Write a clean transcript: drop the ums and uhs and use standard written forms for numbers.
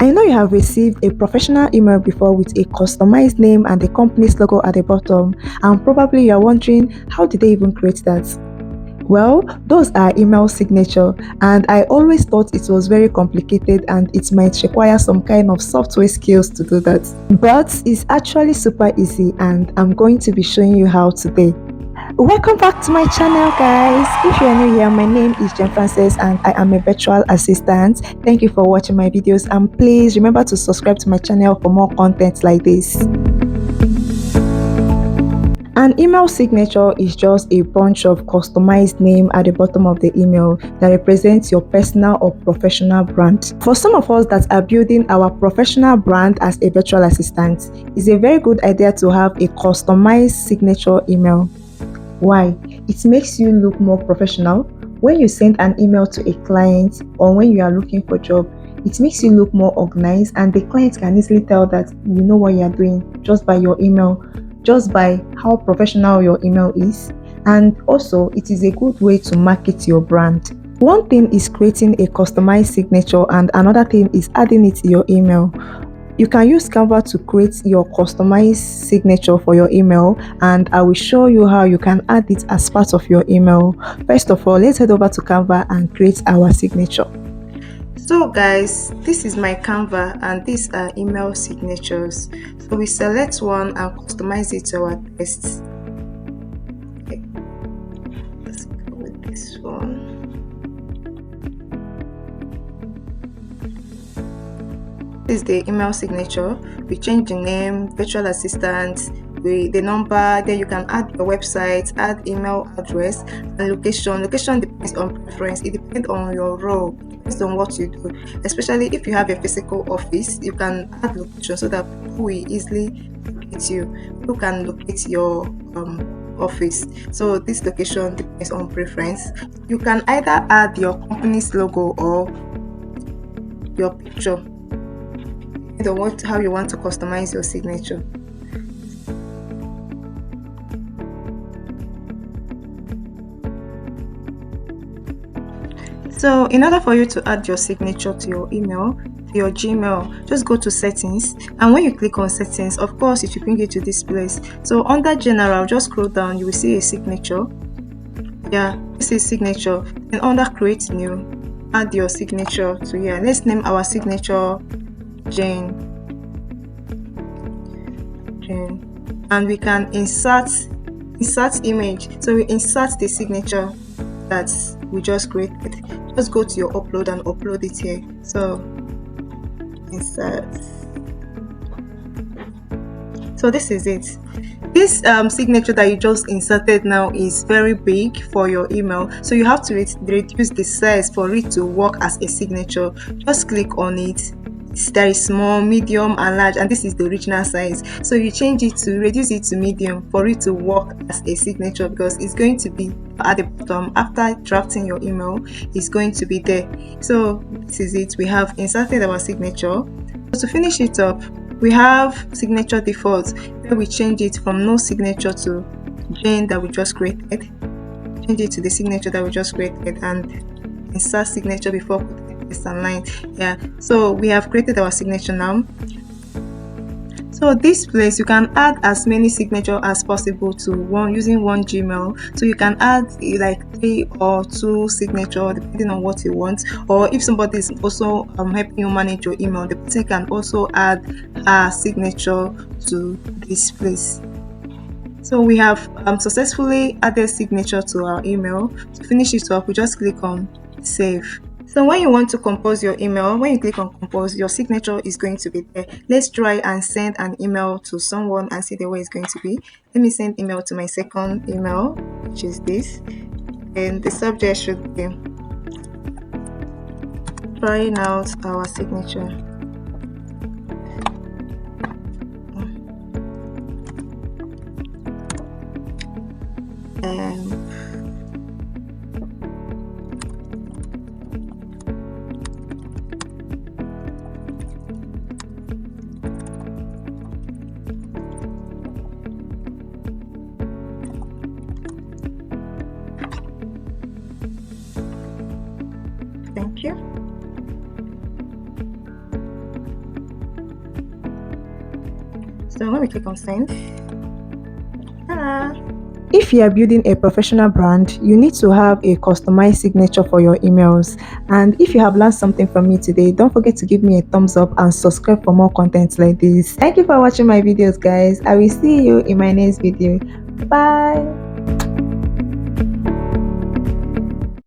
I know you have received a professional email before with a customized name and the company's logo at the bottom, and probably you are wondering, how did they even create that? Well, those are email signature, and I always thought it was very complicated and it might require some kind of software skills to do that. But it's actually super easy, and I'm going to be showing you how today. Welcome back to my channel, guys. If you are new here, my name is Jen Frances and I am a virtual assistant. Thank you for watching my videos, and please remember to subscribe to my channel for more content like this. An email signature is just a bunch of customized name at the bottom of the email that represents your personal or professional brand. For some of us that are building our professional brand as a virtual assistant, it's a very good idea to have a customized signature email. Why? It makes you look more professional. When you send an email to a client or when you are looking for a job, it makes you look more organized, and the client can easily tell that you know what you are doing just by your email, just by how professional your email is. And also, it is a good way to market your brand. One thing is creating a customized signature, and another thing is adding it to your email. You can use Canva to create your customized signature for your email, and I will show you how you can add it as part of your email. First of all, let's head over to Canva and create our signature. So guys, this is my Canva and these are email signatures. So we select one and customize it to our taste. Okay. Let's go with this one. This is the email signature. We change the name, virtual assistant, the number, then you can add your website, add email address, and location. Location depends on preference. It depends on your role, depends on what you do. Especially if you have a physical office, you can add location so that people will easily locate you. People can locate your office. So this location depends on preference. You can either add your company's logo or your picture, how you want to customize your signature. So in order for you to add your signature to your email, to your Gmail, just go to settings, and when you click on settings, of course it will bring you to this place. So under general, just scroll down, you will see a signature. Yeah, this is signature. And under create new, add your signature to here. Let's name our signature Jane, and we can insert image. So we insert the signature that we just created. Just go to your upload and upload it here. So insert. So this is it. This signature that you just inserted now is very big for your email, so you have to reduce the size for it to work as a signature. Just click on it. There is small, medium and large, and this is the original size. So you change it to reduce it to medium for it to work as a signature, because it's going to be at the bottom after drafting your email. It's going to be there. So this is it. We have inserted our signature. So to finish it up, we have signature default, where we change it from no signature to Jane that we just created. Change it to the signature that we just created and insert signature before putting this online. Yeah, so we have created our signature now. So this place, you can add as many signatures as possible to using one Gmail. So you can add like 3 or 2 signatures depending on what you want. Or if somebody is also helping you manage your email, the person can also add a signature to this place. So we have successfully added signature to our email. To finish it up, we just click on save. So when you want to compose your email, when you click on compose, your signature is going to be there. Let's try and send an email to someone and see the way it's going to be. Let me send email to my second email, which is this, and the subject should be trying out our signature. Thank you. So when we click on send, ta-da! If you are building a professional brand, you need to have a customized signature for your emails. And if you have learned something from me today, don't forget to give me a thumbs up and subscribe for more content like this. Thank you for watching my videos, guys. I will see you in my next video. Bye.